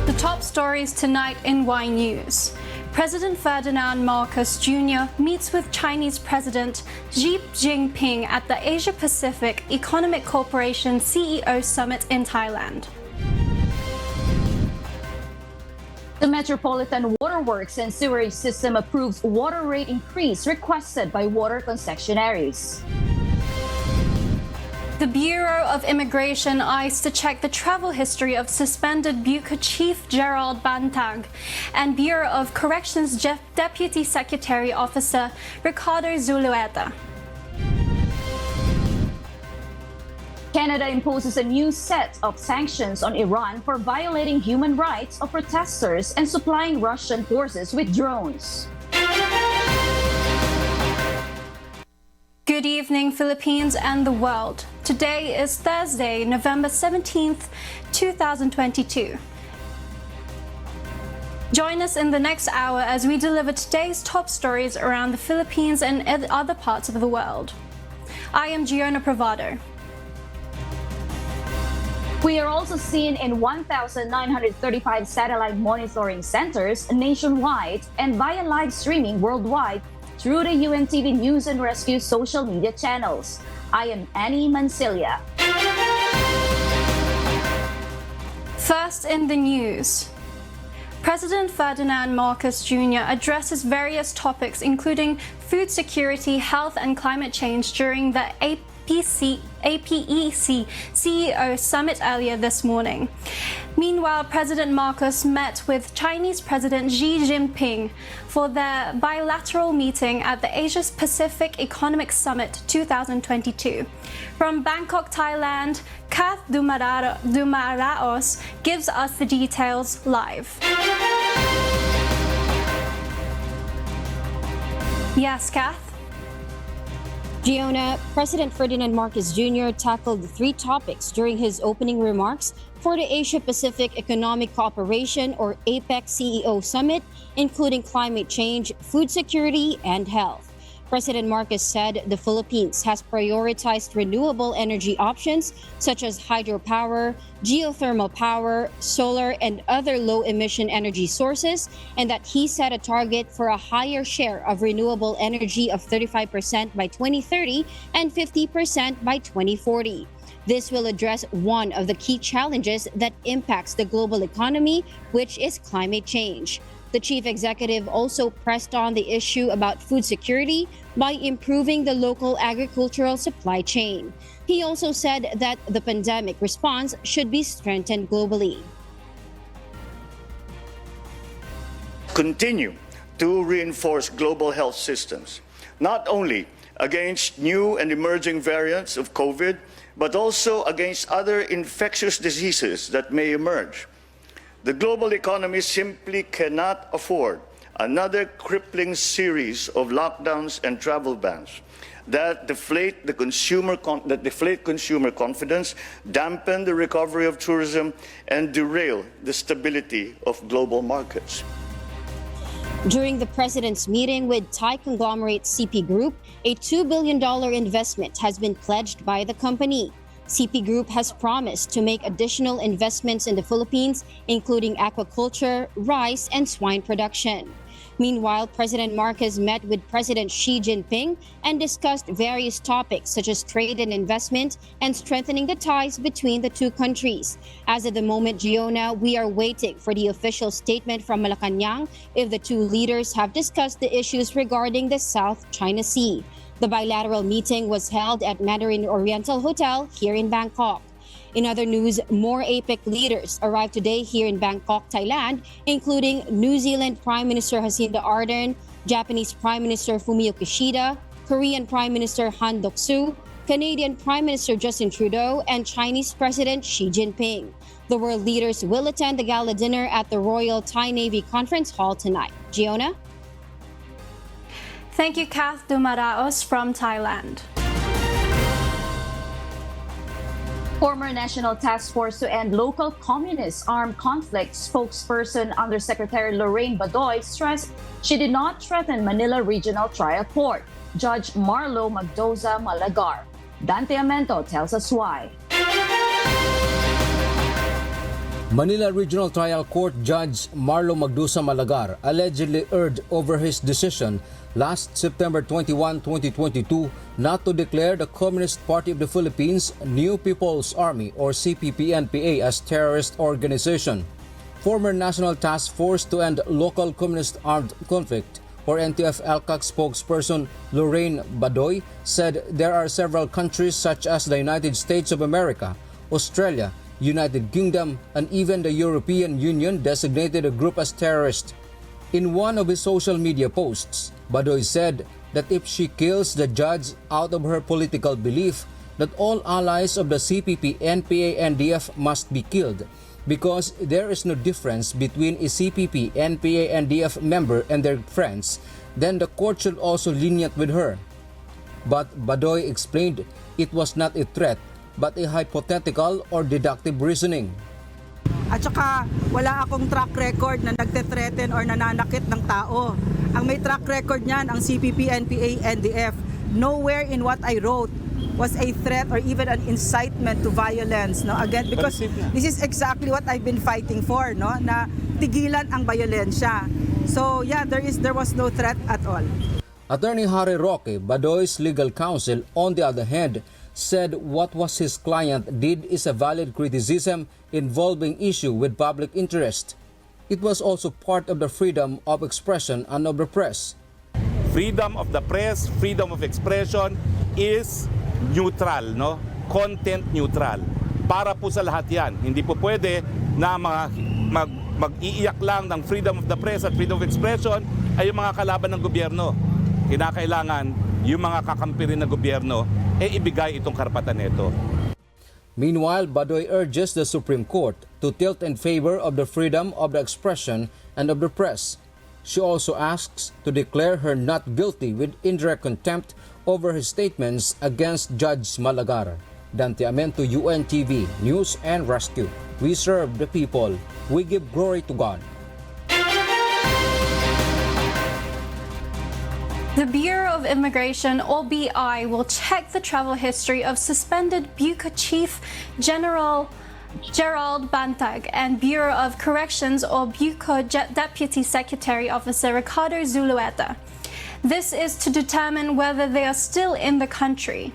The top stories tonight in Y News. President Ferdinand Marcos Jr. meets with Chinese President Xi Jinping at the Asia-Pacific Economic Cooperation CEO Summit in Thailand. The Metropolitan Waterworks and Sewerage System approves water rate increase requested by water concessionaries. The Bureau of Immigration ICE to check the travel history of suspended Bucca Chief Gerald Bantag and Bureau of Corrections Deputy Secretary Officer Ricardo Zulueta. Canada imposes a new set of sanctions on Iran for violating human rights of protesters and supplying Russian forces with drones. Good evening, Philippines and the world. Today is Thursday, November 17th, 2022. Join us in the next hour as we deliver today's top stories around the Philippines and other parts of the world. I am Giona Pravado. We are also seen in 1,935 satellite monitoring centers nationwide and via live streaming worldwide through the UNTV News and Rescue social media channels. I am Annie Mancilia. First in the news. President Ferdinand Marcos Jr. addresses various topics including food security, health and climate change during the APEC CEO Summit earlier this morning. Meanwhile, President Marcos met with Chinese President Xi Jinping for their bilateral meeting at the Asia-Pacific Economic Summit 2022. From Bangkok, Thailand, Kath Dumaraos gives us the details live. Yes, Kath? Giona, President Ferdinand Marcos Jr. tackled three topics during his opening remarks for the Asia-Pacific Economic Cooperation or APEC CEO Summit, including climate change, food security, and health. President Marcos said the Philippines has prioritized renewable energy options such as hydropower, geothermal power, solar, and other low-emission energy sources, and that he set a target for a higher share of renewable energy of 35% by 2030 and 50% by 2040. This will address one of the key challenges that impacts the global economy, which is climate change. The chief executive also pressed on the issue about food security by improving the local agricultural supply chain. He also said that the pandemic response should be strengthened globally. Continue to reinforce global health systems, not only against new and emerging variants of COVID, but also against other infectious diseases that may emerge. The global economy simply cannot afford another crippling series of lockdowns and travel bans that deflate consumer confidence, dampen the recovery of tourism, and derail the stability of global markets. During the president's meeting with Thai conglomerate CP Group, a $2 billion investment has been pledged by the company. CP Group has promised to make additional investments in the Philippines, including aquaculture, rice, and swine production. Meanwhile, President Marcos met with President Xi Jinping and discussed various topics such as trade and investment and strengthening the ties between the two countries. As of the moment, Giona, we are waiting for the official statement from Malacanang if the two leaders have discussed the issues regarding the South China Sea. The bilateral meeting was held at Mandarin Oriental Hotel here in Bangkok. In other news, more APEC leaders arrived today here in Bangkok, Thailand, including New Zealand Prime Minister Jacinda Ardern, Japanese Prime Minister Fumio Kishida, Korean Prime Minister Han Duck-soo, Canadian Prime Minister Justin Trudeau, and Chinese President Xi Jinping. The world leaders will attend the gala dinner at the Royal Thai Navy Conference Hall tonight. Giona? Thank you, Kath Dumaraos from Thailand. Former National Task Force to End Local Communist Armed Conflict spokesperson Undersecretary Lorraine Badoy stressed she did not threaten Manila Regional Trial Court. Judge Marlo Magdoza Malagar. Dante Amento tells us why. Manila Regional Trial Court Judge Marlo Magdusa Malagar allegedly erred over his decision last September 21, 2022 not to declare the Communist Party of the Philippines New People's Army or CPP-NPA as terrorist organization. Former National Task Force to End Local Communist Armed Conflict or NTF-ELCAC spokesperson Lorraine Badoy said there are several countries such as the United States of America, Australia, United Kingdom, and even the European Union designated a group as terrorist. In one of his social media posts, Badoy said that if she kills the judge out of her political belief, that all allies of the CPP, NPA, NDF must be killed because there is no difference between a CPP, NPA, NDF member and their friends, then the court should also lenient with her. But Badoy explained it was not a threat but a hypothetical or deductive reasoning. At saka wala akong track record na nagte-threaten or nananakit ng tao. Ang may track record niyan ang CPP, NPA, NDF. Nowhere in what I wrote was a threat or even an incitement to violence, no? Again, because this is exactly what I've been fighting for, no? Na tigilan ang bayolensya. So yeah, there was no threat at all. Attorney Harry Roque, Badoy's legal counsel, on the other hand, said what was his client did is a valid criticism involving issue with public interest. It was also part of the freedom of expression and of the press. Freedom of the press, freedom of expression is neutral, no? Content neutral. Para po sa lahat yan. Hindi po pwede na mag-iiyak lang ng freedom of the press at freedom of expression ay yung mga kalaban ng gobyerno. Kinakailangan yung mga kakampi rin ng gobyerno ibigay itong karapatan nito. Meanwhile, Badoy urges the Supreme Court to tilt in favor of the freedom of the expression and of the press. She also asks to declare her not guilty with indirect contempt over his statements against Judge Malagar. Dante Amento, UNTV, News and Rescue. We serve the people. We give glory to God. The Bureau of Immigration, or BI, will check the travel history of suspended BUCA Chief General Gerald Bantag and Bureau of Corrections, or BUCA Deputy Secretary Officer Ricardo Zulueta. This is to determine whether they are still in the country.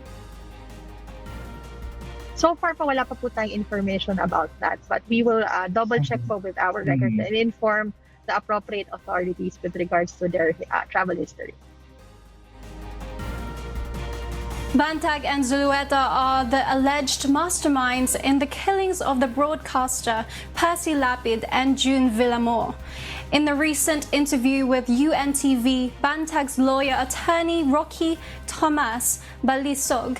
So far pa wala pa po tayong information about that, but we will double check po with our records and inform the appropriate authorities with regards to their travel history. Bantag and Zulueta are the alleged masterminds in the killings of the broadcaster Percy Lapid and June Villamore. In the recent interview with UNTV, Bantag's lawyer, attorney Rocky Thomas Balisog,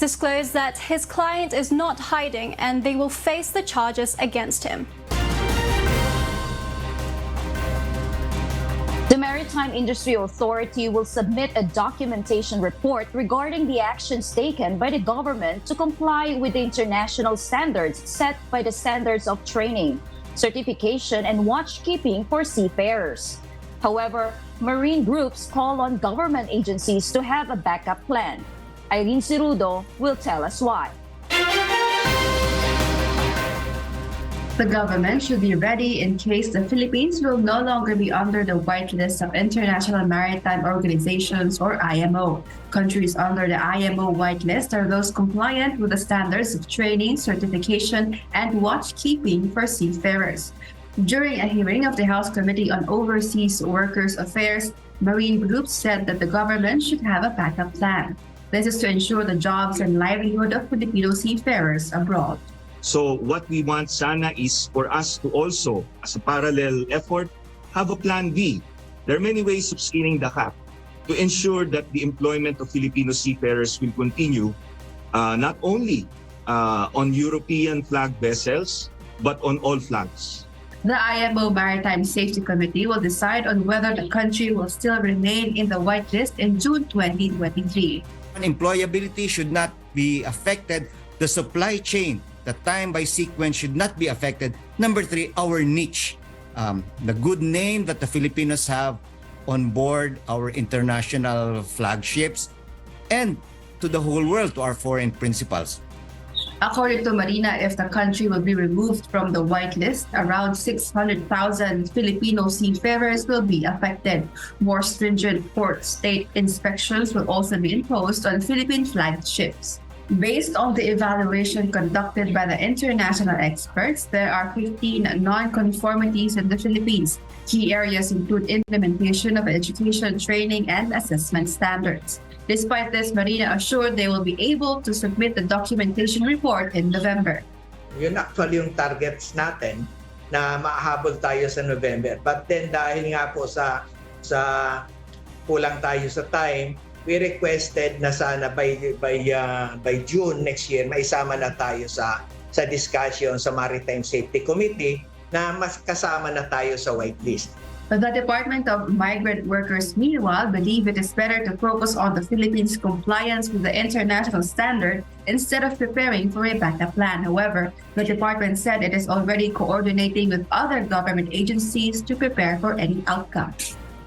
disclosed that his client is not hiding and they will face the charges against him. The Maritime Industry Authority will submit a documentation report regarding the actions taken by the government to comply with the international standards set by the Standards of Training, Certification, and Watchkeeping for Seafarers. However, marine groups call on government agencies to have a backup plan. Irene Cirudo will tell us why. The government should be ready in case the Philippines will no longer be under the whitelist of International Maritime Organizations or IMO. Countries under the IMO whitelist are those compliant with the standards of training, certification, and watchkeeping for seafarers. During a hearing of the House Committee on Overseas Workers Affairs, marine groups said that the government should have a backup plan. This is to ensure the jobs and livelihood of Filipino seafarers abroad. So what we want sana is for us to also, as a parallel effort, have a plan B. There are many ways of skinning the cat to ensure that the employment of Filipino seafarers will continue not only on European flag vessels, but on all flags. The IMO Maritime Safety Committee will decide on whether the country will still remain in the whitelist in June 2023. Employability should not be affected. The supply chain, the time by sequence should not be affected. Number 3, our niche, the good name that the Filipinos have on board our international flagships and to the whole world, to our foreign principals. According to Marina, if the country will be removed from the whitelist, around 600,000 Filipino seafarers will be affected. More stringent port state inspections will also be imposed on Philippine-flagged ships. Based on the evaluation conducted by the international experts, there are 15 non-conformities in the Philippines. Key areas include implementation of education, training, and assessment standards. Despite this, Marina assured they will be able to submit the documentation report in November. Yun actually yung targets natin na mahabol tayo sa November. But then dahil nga po sa kulang tayo sa time, we requested na sana by June next year maisama na tayo sa discussion sa Maritime Safety Committee na mas kasama na tayo sa whitelist. The Department of Migrant Workers, meanwhile, believe it is better to focus on the Philippines' compliance with the international standard instead of preparing for a backup plan. However, the department said it is already coordinating with other government agencies to prepare for any outcome.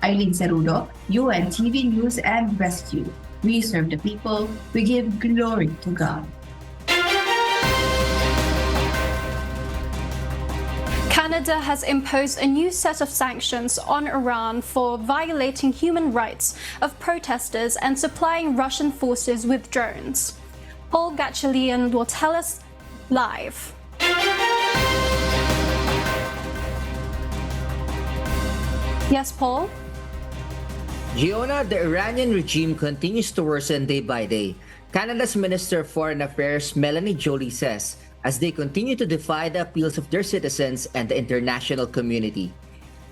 Eileen Cerudo, UNTV News and Rescue. We serve the people, we give glory to God. Canada has imposed a new set of sanctions on Iran for violating human rights of protesters and supplying Russian forces with drones. Paul Gachalian will tell us live. Yes, Paul? Giona, the Iranian regime continues to worsen day by day. Canada's Minister of Foreign Affairs, Melanie Joly, says as they continue to defy the appeals of their citizens and the international community.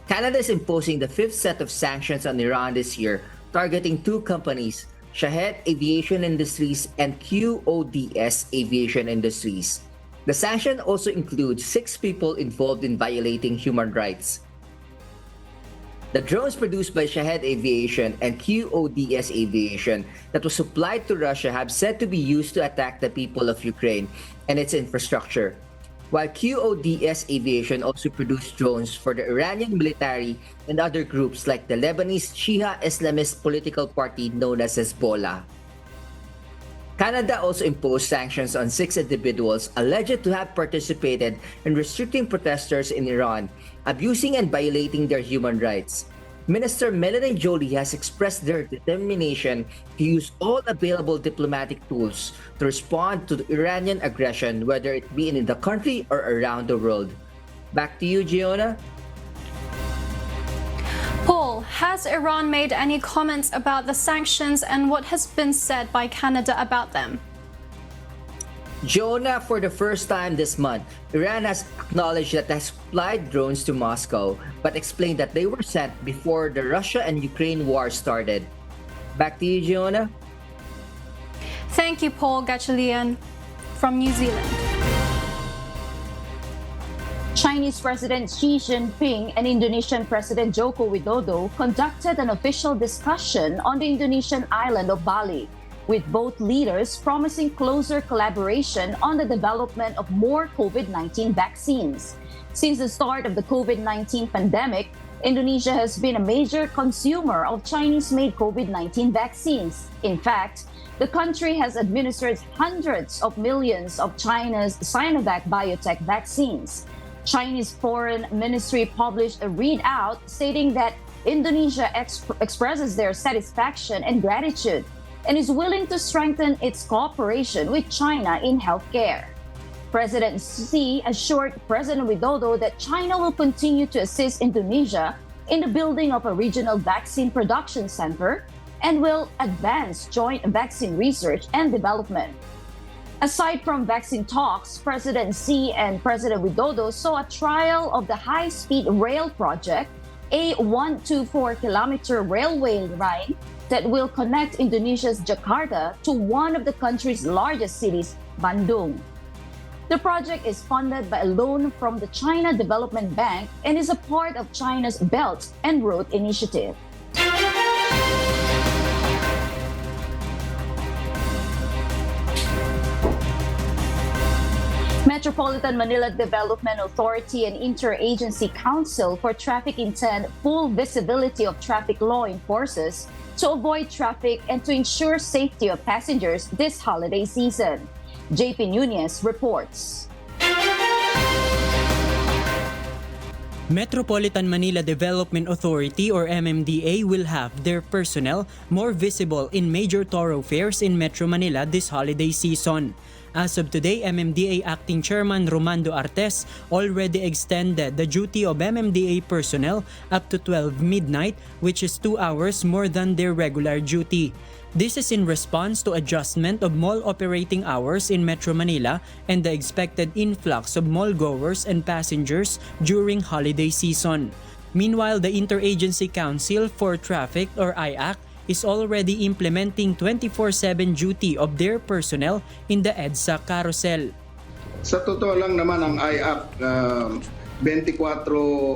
Canada is imposing the fifth set of sanctions on Iran this year, targeting two companies, Shahed Aviation Industries and QODS Aviation Industries. The sanction also includes 6 people involved in violating human rights. The drones produced by Shahed Aviation and QODS Aviation that was supplied to Russia have said to be used to attack the people of Ukraine and its infrastructure, while QODS Aviation also produced drones for the Iranian military and other groups like the Lebanese Shia Islamist political party known as Hezbollah. Canada also imposed sanctions on 6 individuals alleged to have participated in restricting protesters in Iran, abusing and violating their human rights. Minister Melanie Joly has expressed their determination to use all available diplomatic tools to respond to the Iranian aggression, whether it be in the country or around the world. Back to you, Giona. Paul, has Iran made any comments about the sanctions and what has been said by Canada about them? Giona, for the first time this month, Iran has acknowledged that it has supplied drones to Moscow, but explained that they were sent before the Russia and Ukraine war started. Back to you, Giona. Thank you, Paul Gachalian from New Zealand. Chinese President Xi Jinping and Indonesian President Joko Widodo conducted an official discussion on the Indonesian island of Bali, with both leaders promising closer collaboration on the development of more COVID-19 vaccines. Since the start of the COVID-19 pandemic, Indonesia has been a major consumer of Chinese-made COVID-19 vaccines. In fact, the country has administered hundreds of millions of China's Sinovac biotech vaccines. Chinese Foreign Ministry published a readout stating that Indonesia expresses their satisfaction and gratitude and is willing to strengthen its cooperation with China in healthcare. President Xi assured President Widodo that China will continue to assist Indonesia in the building of a regional vaccine production center and will advance joint vaccine research and development. Aside from vaccine talks, President Xi and President Widodo saw a trial of the high-speed rail project, a 124-kilometer railway line that will connect Indonesia's Jakarta to one of the country's largest cities, Bandung. The project is funded by a loan from the China Development Bank and is a part of China's Belt and Road Initiative. Metropolitan Manila Development Authority and Interagency Council for Traffic intend full visibility of traffic law enforcers to avoid traffic and to ensure safety of passengers this holiday season. JP Nunez reports. Metropolitan Manila Development Authority or MMDA will have their personnel more visible in major thoroughfares in Metro Manila this holiday season. As of today, MMDA Acting Chairman Romando Artes already extended the duty of MMDA personnel up to 12 midnight, which is 2 hours more than their regular duty. This is in response to adjustment of mall operating hours in Metro Manila and the expected influx of mall goers and passengers during holiday season. Meanwhile, the Interagency Council for Traffic or IAC is already implementing 24/7 duty of their personnel in the EDSA carousel. Sa totoo lang naman ang IAC 24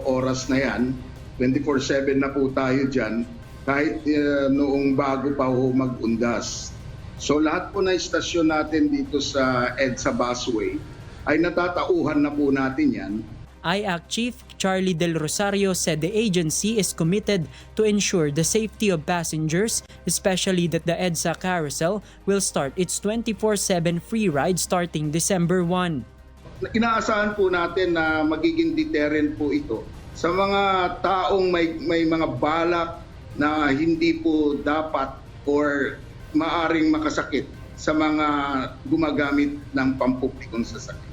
oras na yan, 24/7 na po tayo dyan. Kahit noong bago pa ho mag-undas. So lahat po na istasyon natin dito sa EDSA busway ay natatauhan na po natin yan. IAC Chief Charlie Del Rosario said the agency is committed to ensure the safety of passengers, especially that the EDSA carousel will start its 24/7 free ride starting December 1. Inaasahan po natin na magiging deterrent po ito sa mga taong may mga balak na hindi po dapat or maaring makasakit sa mga gumagamit ng pampublikong sasakyan.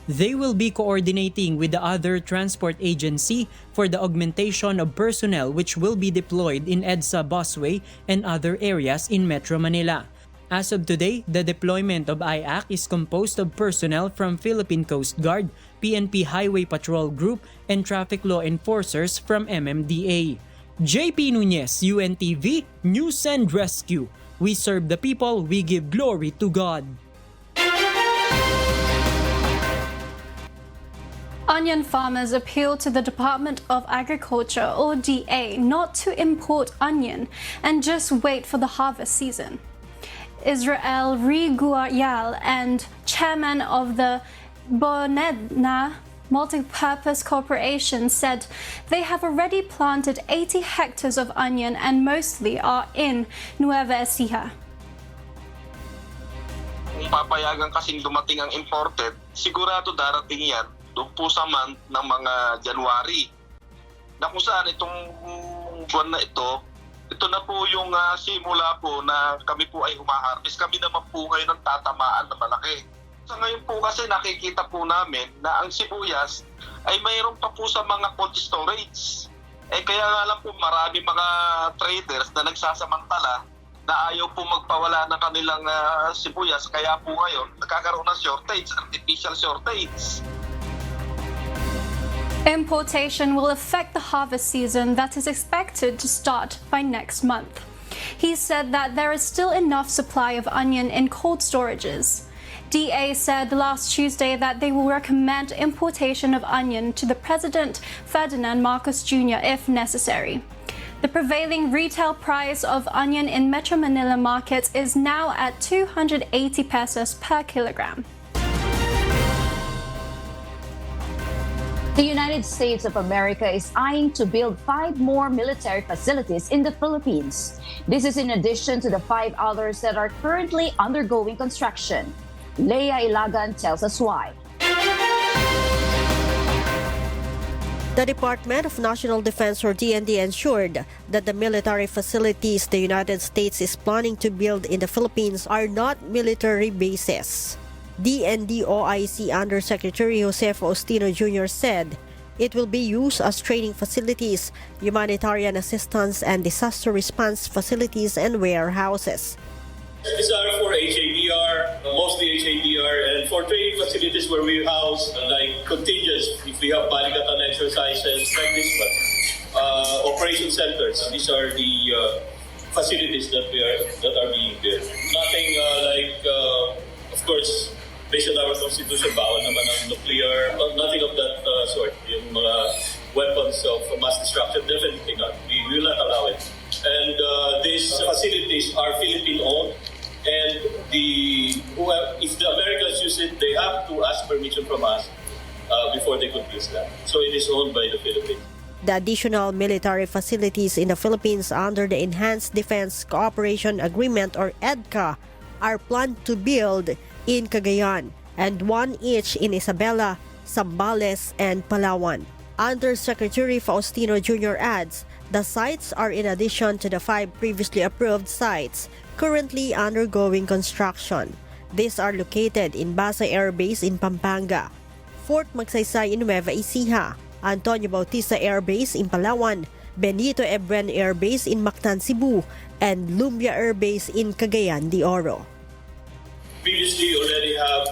They will be coordinating with the other transport agency for the augmentation of personnel which will be deployed in EDSA busway and other areas in Metro Manila. As of today, the deployment of IAC is composed of personnel from Philippine Coast Guard, PNP Highway Patrol Group, and traffic law enforcers from MMDA. JP Nunez, UNTV, News and Rescue. We serve the people, we give glory to God. Onion farmers appeal to the Department of Agriculture or DA not to import onion and just wait for the harvest season. Israel Riguayal and chairman of the Bonedna Multipurpose Corporation said they have already planted 80 hectares of onion and mostly are in Nueva Ecija. Kung papayagan kasing dumating ang imported, sigurado darating yan doon po sa month ng mga January. Na kung saan itong buwan na ito na po yung simula po na kami po ay humaharvest. Kami naman po ngayon ang tatamaan na malaki. Sa ngayon po kasi nakikita po namin na ang sibuyas ay mayroon pa po sa mga cold storage. Kaya nga lang po marami mga traders na nagsasamantala na ayaw po magpawala ng kanilang sibuyas. Kaya po ngayon nagkakaroon ng shortage, artificial shortage. Importation will affect the harvest season that is expected to start by next month. He said that there is still enough supply of onion in cold storages. DA said last Tuesday that they will recommend importation of onion to the President Ferdinand Marcos Jr. if necessary. The prevailing retail price of onion in Metro Manila markets is now at 280 pesos per kilogram. The United States of America is eyeing to build 5 more military facilities in the Philippines. This is in addition to the 5 others that are currently undergoing construction. Leia Ilagan tells us why. The Department of National Defense or DND ensured that the military facilities the United States is planning to build in the Philippines are not military bases. DND OIC Undersecretary Jose Faustino Jr. said it will be used as training facilities, humanitarian assistance and disaster response facilities and warehouses. These are for HADR, mostly HADR, and for training facilities where we house like contingents, if we have Baligatan exercises like this one, operation centers. These are the facilities that are being built. Nothing of course, based on our constitution, bawal naman ang nuclear, nothing of that sort. Yung mga weapons of mass destruction, definitely not. We will not allow it. And these facilities are Philippine-owned. And if the Americans use it, they have to ask permission from us before they could use that. So it is owned by the Philippines. The additional military facilities in the Philippines under the Enhanced Defense Cooperation Agreement or EDCA are planned to build in Cagayan and 1 each in Isabela, Zambales, and Palawan. Undersecretary Faustino Jr. adds, the sites are in addition to the 5 previously approved sites currently undergoing construction. These are located in Basa Air Base in Pampanga, Fort Magsaysay in Nueva Ecija, Antonio Bautista Air Base in Palawan, Benito Ebren Air Base in Mactan, Cebu, and Lumbia Air Base in Cagayan de Oro. Previously, you already have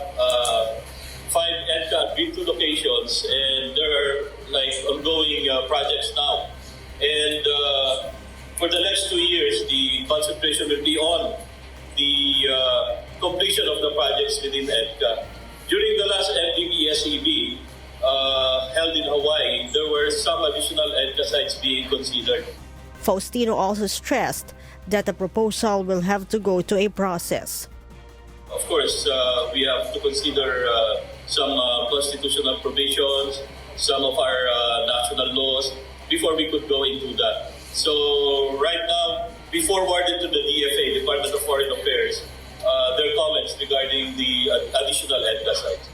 5 EDCA Green 2 locations, and there are ongoing projects now. And for the next 2 years, the concentration will be on the completion of the projects within EDCA. During the last MDB-SEB held in Hawaii, there were some additional EDCA sites being considered. Faustino also stressed that the proposal will have to go to a process. Of course, we have to consider some constitutional provisions, some of our national laws, before we could go into that. So right now, we forwarded to the DFA, Department of Foreign Affairs, their comments regarding the additional EDCA sites.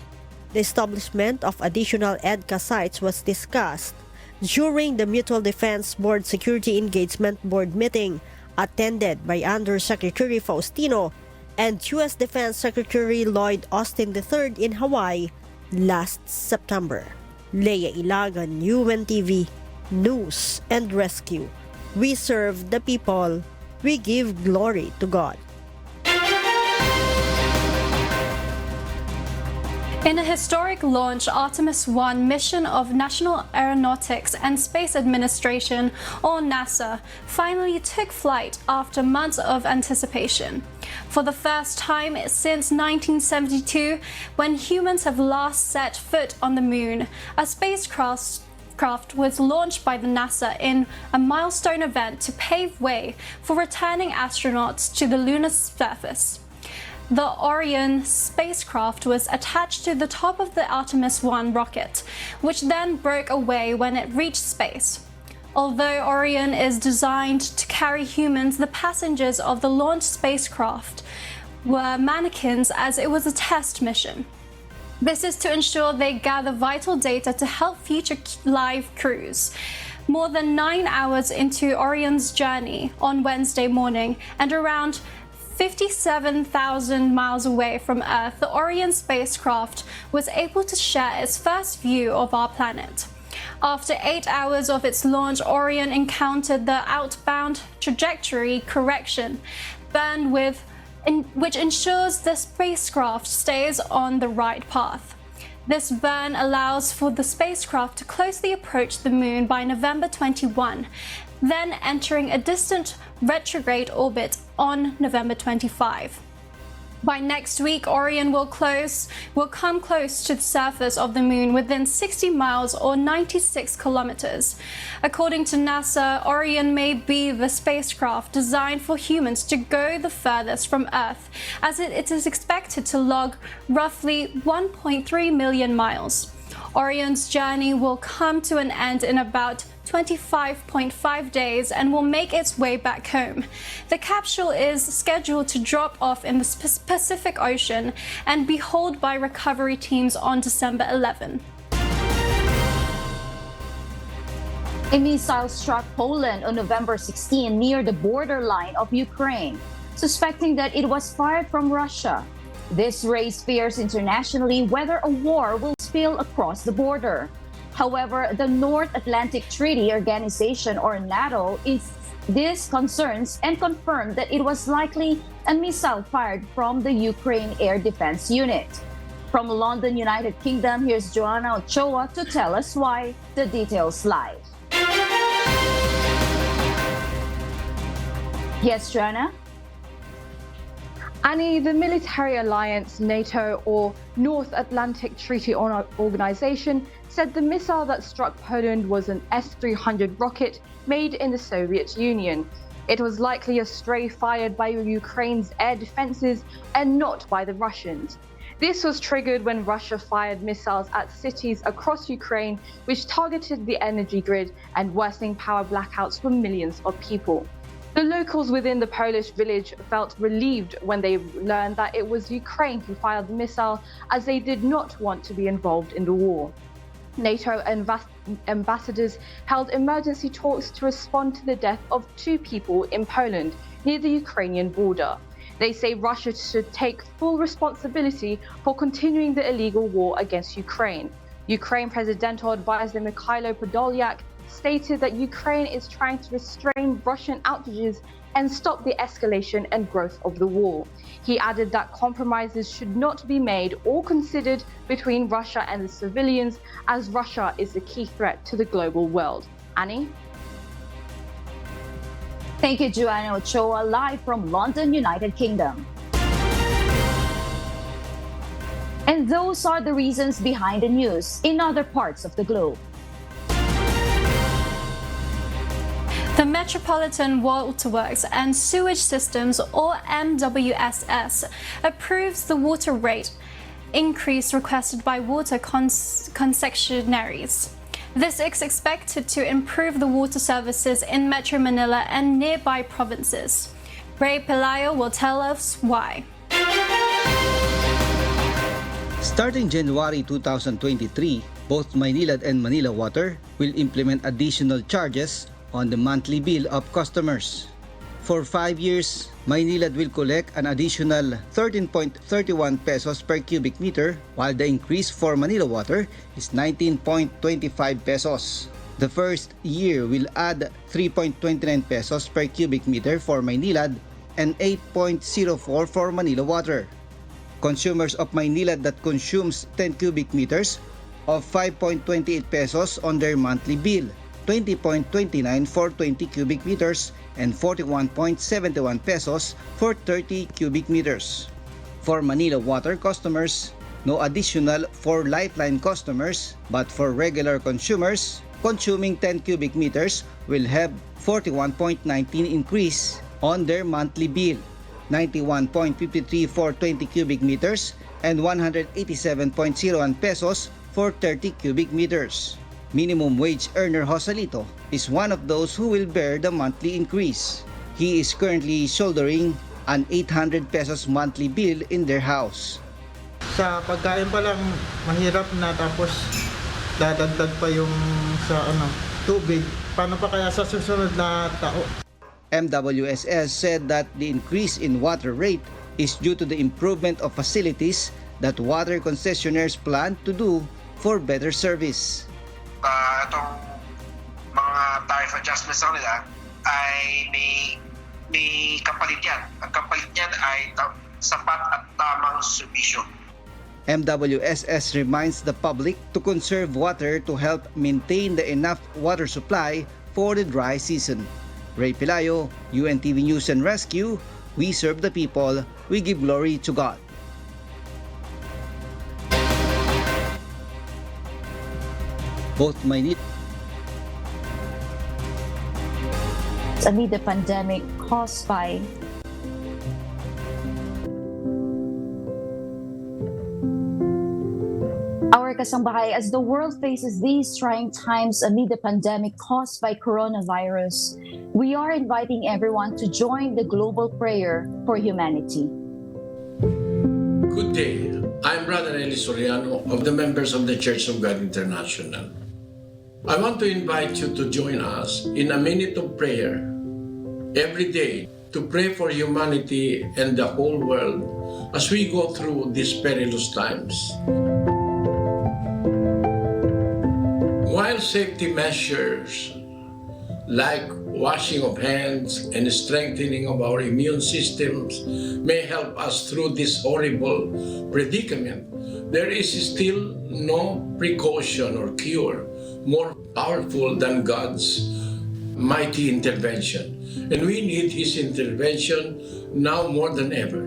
The establishment of additional EDCA sites was discussed during the Mutual Defense Board Security Engagement Board meeting attended by Undersecretary Faustino and U.S. Defense Secretary Lloyd Austin III in Hawaii last September. Leia Ilagan, UNTV, News and Rescue. We serve the people. We give glory to God. In a historic launch, Artemis I Mission of National Aeronautics and Space Administration, or NASA, finally took flight after months of anticipation. For the first time since 1972, when humans have last set foot on the moon, a spacecraft was launched by the NASA in a milestone event to pave way for returning astronauts to the lunar surface. The Orion spacecraft was attached to the top of the Artemis I rocket, which then broke away when it reached space. Although Orion is designed to carry humans, the passengers of the launch spacecraft were mannequins as it was a test mission. This is to ensure they gather vital data to help future live crews. More than 9 hours into Orion's journey on Wednesday morning and around 57,000 miles away from Earth, the Orion spacecraft was able to share its first view of our planet. After 8 hours of its launch, Orion encountered the outbound trajectory correction burn which ensures the spacecraft stays on the right path. This burn allows for the spacecraft to closely approach the moon by November 21, then entering a distant retrograde orbit on November 25. By next week, Orion will come close to the surface of the moon within 60 miles or 96 kilometers. According to NASA, Orion may be the spacecraft designed for humans to go the furthest from Earth, as it is expected to log roughly 1.3 million miles. Orion's journey will come to an end in about 25.5 days and will make its way back home. The capsule is scheduled to drop off in the Pacific Ocean and be hauled by recovery teams on December 11. A missile struck Poland on November 16 near the borderline of Ukraine, suspecting that it was fired from Russia. This raised fears internationally whether a war will spill across the border. However, the North Atlantic Treaty Organization, or NATO, these concerns and confirmed that it was likely a missile fired from the Ukraine Air Defense Unit. From London, United Kingdom, here's Joanna Ochoa to tell us why. The details live. Yes, Joanna? Annie, the military alliance NATO, or North Atlantic Treaty Organization, said the missile that struck Poland was an S-300 rocket made in the Soviet Union. It was likely a stray fired by Ukraine's air defenses and not by the Russians. This was triggered when Russia fired missiles at cities across Ukraine, which targeted the energy grid and worsening power blackouts for millions of people. The locals within the Polish village felt relieved when they learned that it was Ukraine who fired the missile, as they did not want to be involved in the war. NATO ambassadors held emergency talks to respond to the death of 2 people in Poland near the Ukrainian border. They say Russia should take full responsibility for continuing the illegal war against Ukraine. Ukraine Presidential Advisor Mikhailo Podolyak stated that Ukraine is trying to restrain Russian outages and stop the escalation and growth of the war. He added that compromises should not be made or considered between Russia and the civilians, as Russia is the key threat to the global world. Annie? Thank you, Joanna Ochoa, live from London, United Kingdom. And those are the reasons behind the news in other parts of the globe. The Metropolitan Waterworks and Sewage Systems, or MWSS, approves the water rate increase requested by water concessionaires. This is expected to improve the water services in Metro Manila and nearby provinces. Ray Pelayo will tell us why. Starting January 2023, both Maynilad and Manila Water will implement additional charges on the monthly bill of customers. For 5 years, Maynilad will collect an additional 13.31 pesos per cubic meter, while the increase for Manila Water is 19.25 pesos. The first year will add 3.29 pesos per cubic meter for Maynilad and 8.04 for Manila Water. Consumers of Maynilad that consumes 10 cubic meters of 5.28 pesos on their monthly bill, 20.29 for 20 cubic meters, and 41.71 pesos for 30 cubic meters. For Manila Water customers, no additional for Lifeline customers, but for regular consumers consuming 10 cubic meters will have 41.19 increase on their monthly bill, 91.53 for 20 cubic meters, and 187.01 pesos for 30 cubic meters. Minimum wage earner Joselito is one of those who will bear the monthly increase. He is currently shouldering an 800 pesos monthly bill in their house. Sa pagkain pa lang mahirap na, tapos dadagdag pa yung sa tubig. Paano pa kaya sa susunod na tao? MWSS said that the increase in water rate is due to the improvement of facilities that water concessionaires plan to do for better service. Itong mga tariff adjustments nila ay may kapalit yan. Ang kapalit niyan ay sapat at tamang serbisyo. MWSS reminds the public to conserve water to help maintain the enough water supply for the dry season. Ray Pelayo, UNTV News and Rescue. We serve the people. We give glory to God. Both Maynilad amid the pandemic caused by our kasambahay, as the world faces these trying times amid the pandemic caused by coronavirus, we are inviting everyone to join the global prayer for humanity. Good day. I'm Brother Eli Soriano of the members of the Church of God International. I want to invite you to join us in a minute of prayer every day to pray for humanity and the whole world as we go through these perilous times. While safety measures like washing of hands and strengthening of our immune systems may help us through this horrible predicament, there is still no precaution or cure more powerful than God's mighty intervention. And we need His intervention now more than ever.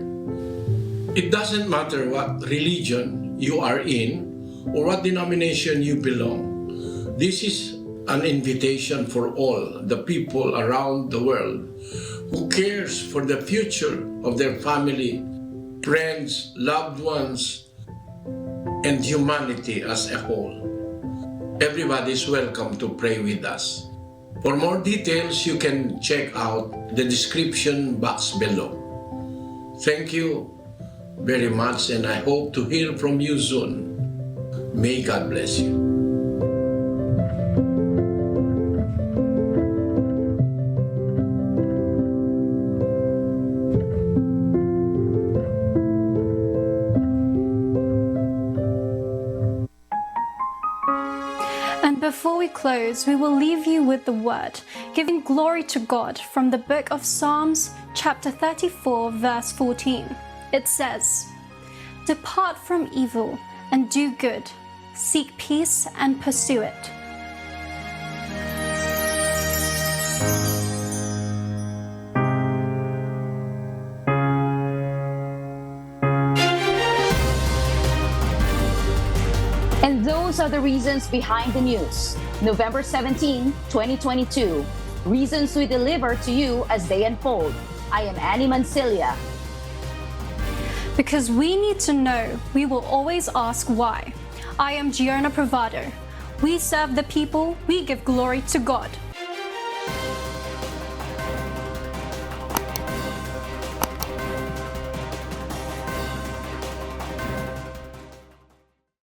It doesn't matter what religion you are in or what denomination you belong. This is an invitation for all the people around the world who cares for the future of their family, friends, loved ones, and humanity as a whole. Everybody is welcome to pray with us. For more details, you can check out the description box below. Thank you very much, and I hope to hear from you soon. May God bless you. And before we close, we will leave you with the word, giving glory to God from the book of Psalms, chapter 34, verse 14. It says, "Depart from evil and do good, seek peace and pursue it." And those are the reasons behind the news. November 17, 2022. Reasons we deliver to you as they unfold. I am Annie Mancilia. Because we need to know, we will always ask why. I am Gianna Pravado. We serve the people, we give glory to God.